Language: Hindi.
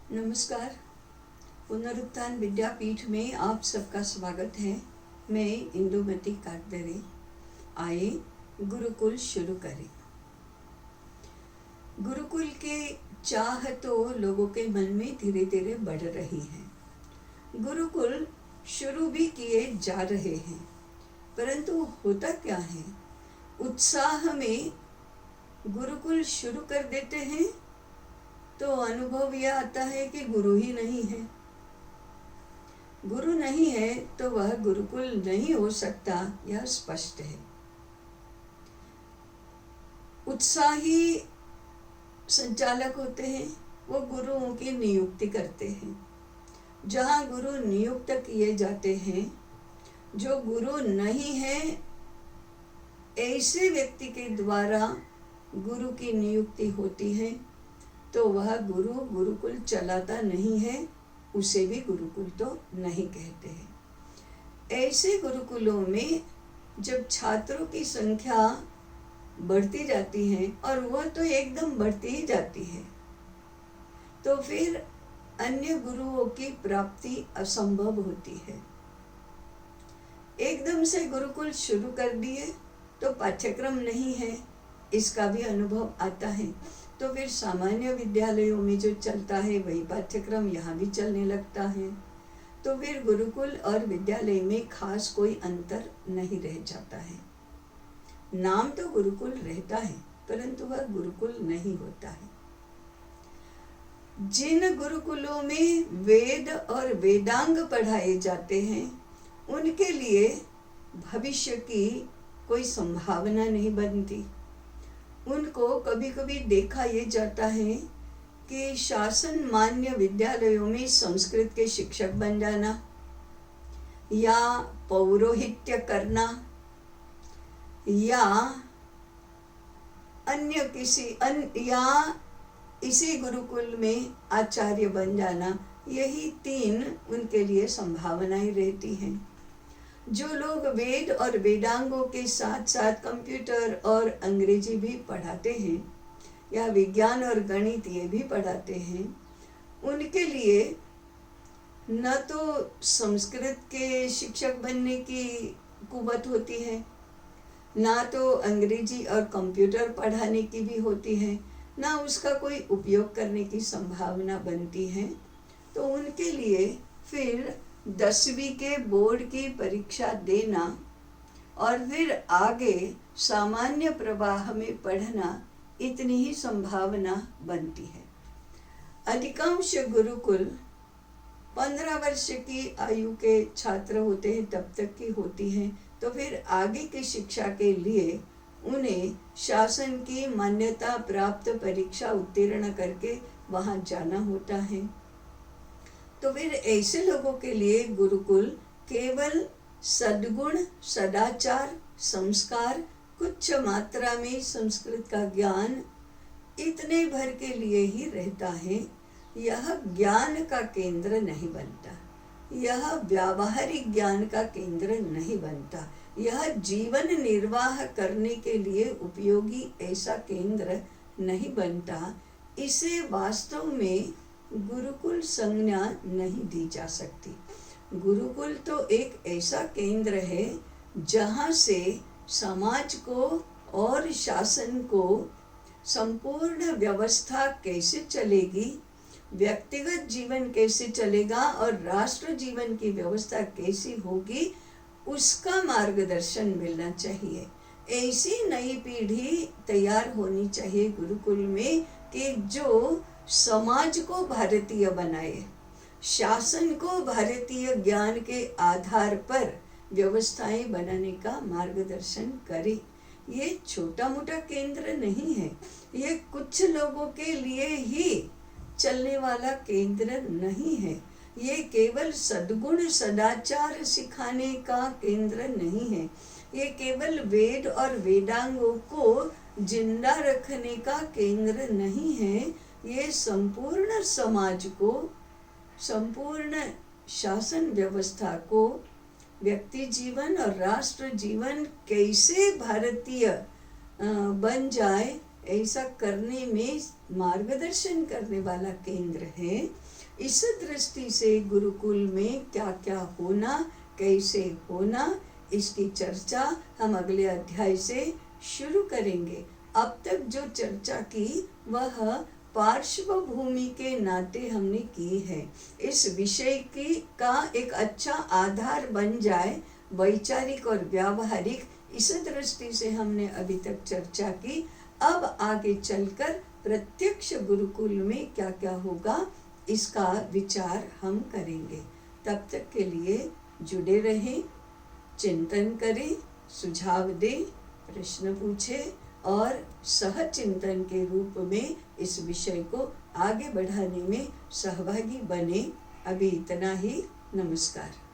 नमस्कार। पुनरुत्थान विद्यापीठ में आप सबका स्वागत है। मैं इंदुमती काटदरे। आइए गुरुकुल शुरू करें। गुरुकुल के चाह तो लोगों के मन में धीरे धीरे बढ़ रही है। गुरुकुल शुरू भी किए जा रहे हैं, परंतु होता क्या है, उत्साह में गुरुकुल शुरू कर देते हैं तो अनुभव यह आता है कि गुरु ही नहीं है। गुरु नहीं है तो वह गुरुकुल नहीं हो सकता, यह स्पष्ट है। उत्साही संचालक होते हैं, वो गुरुओं की नियुक्ति करते हैं। जहाँ गुरु नियुक्त किए जाते हैं, जो गुरु नहीं है ऐसे व्यक्ति के द्वारा गुरु की नियुक्ति होती है, तो वह गुरु गुरुकुल चलाता नहीं है, उसे भी गुरुकुल तो नहीं कहते हैं। ऐसे गुरुकुलों में जब छात्रों की संख्या बढ़ती जाती है, और वह तो एकदम बढ़ती ही जाती है, तो फिर अन्य गुरुओं की प्राप्ति असंभव होती है। एकदम से गुरुकुल शुरू कर दिए तो पाठ्यक्रम नहीं है, इसका भी अनुभव आता है। तो फिर सामान्य विद्यालयों में जो चलता है वही पाठ्यक्रम यहाँ भी चलने लगता है। तो फिर गुरुकुल और विद्यालय में खास कोई अंतर नहीं रह जाता है। नाम तो गुरुकुल रहता है, परंतु वह गुरुकुल नहीं होता है। जिन गुरुकुलों में वेद और वेदांग पढ़ाए जाते हैं, उनके लिए भविष्य की कोई संभावना नहीं बनती। उनको कभी कभी देखा ये जाता है कि शासन मान्य विद्यालयों में संस्कृत के शिक्षक बन जाना या पौरोहित्य करना या या इसी गुरुकुल में आचार्य बन जाना, यही तीन उनके लिए संभावनाएं रहती हैं। जो लोग वेद और वेदांगों के साथ साथ कंप्यूटर और अंग्रेजी भी पढ़ाते हैं या विज्ञान और गणित ये भी पढ़ाते हैं, उनके लिए न तो संस्कृत के शिक्षक बनने की कुवत होती है, ना तो अंग्रेजी और कंप्यूटर पढ़ाने की भी होती है, ना उसका कोई उपयोग करने की संभावना बनती है। तो उनके लिए फिर 10वीं के बोर्ड की परीक्षा देना और फिर आगे सामान्य प्रवाह में पढ़ना, इतनी ही संभावना बनती है। अधिकांश गुरुकुल 15 वर्ष की आयु के छात्र होते हैं, तब तक की होती हैं। तो फिर आगे की शिक्षा के लिए उन्हें शासन की मान्यता प्राप्त परीक्षा उत्तीर्ण करके वहाँ जाना होता है। तो फिर ऐसे लोगों के लिए गुरुकुल केवल सद्गुण, सदाचार, संस्कार, कुछ मात्रा में संस्कृत का ज्ञान, इतने भर के लिए ही रहता है। यह ज्ञान का केंद्र नहीं बनता, यह व्यावहारिक ज्ञान का केंद्र नहीं बनता, यह जीवन निर्वाह करने के लिए उपयोगी ऐसा केंद्र नहीं बनता। इसे वास्तव में गुरुकुल संज्ञा नहीं दी जा सकती। गुरुकुल तो एक ऐसा केंद्र है जहाँ से समाज को और शासन को संपूर्ण व्यवस्था कैसे चलेगी, व्यक्तिगत जीवन कैसे चलेगा और राष्ट्र जीवन की व्यवस्था कैसी होगी, उसका मार्गदर्शन मिलना चाहिए। ऐसी नई पीढ़ी तैयार होनी चाहिए गुरुकुल में कि जो समाज को भारतीय बनाए, शासन को भारतीय ज्ञान के आधार पर व्यवस्थाएं बनाने का मार्गदर्शन करे। ये छोटा मोटा केंद्र नहीं है, ये कुछ लोगों के लिए ही चलने वाला केंद्र नहीं है। ये केवल सद्गुण सदाचार सिखाने का केंद्र नहीं है, ये केवल वेद और वेदांगों को जिंदा रखने का केंद्र नहीं है। ये संपूर्ण समाज को, संपूर्ण शासन व्यवस्था को, व्यक्ति जीवन और राष्ट्र जीवन कैसे भारतीय बन जाए, ऐसा करने में मार्गदर्शन करने वाला केंद्र है। इस दृष्टि से गुरुकुल में क्या क्या होना, कैसे होना, इसकी चर्चा हम अगले अध्याय से शुरू करेंगे। अब तक जो चर्चा की वह पार्श्वभूमि के नाते हमने की है। इस विषय की का एक अच्छा आधार बन जाए, वैचारिक और व्यावहारिक, इस दृष्टि से हमने अभी तक चर्चा की। अब आगे चलकर प्रत्यक्ष गुरुकुल में क्या क्या होगा इसका विचार हम करेंगे। तब तक के लिए जुड़े रहें, चिंतन करें, सुझाव दें, प्रश्न पूछें और सहचिंतन के रूप में इस विषय को आगे बढ़ाने में सहभागी बने। अभी इतना ही। नमस्कार।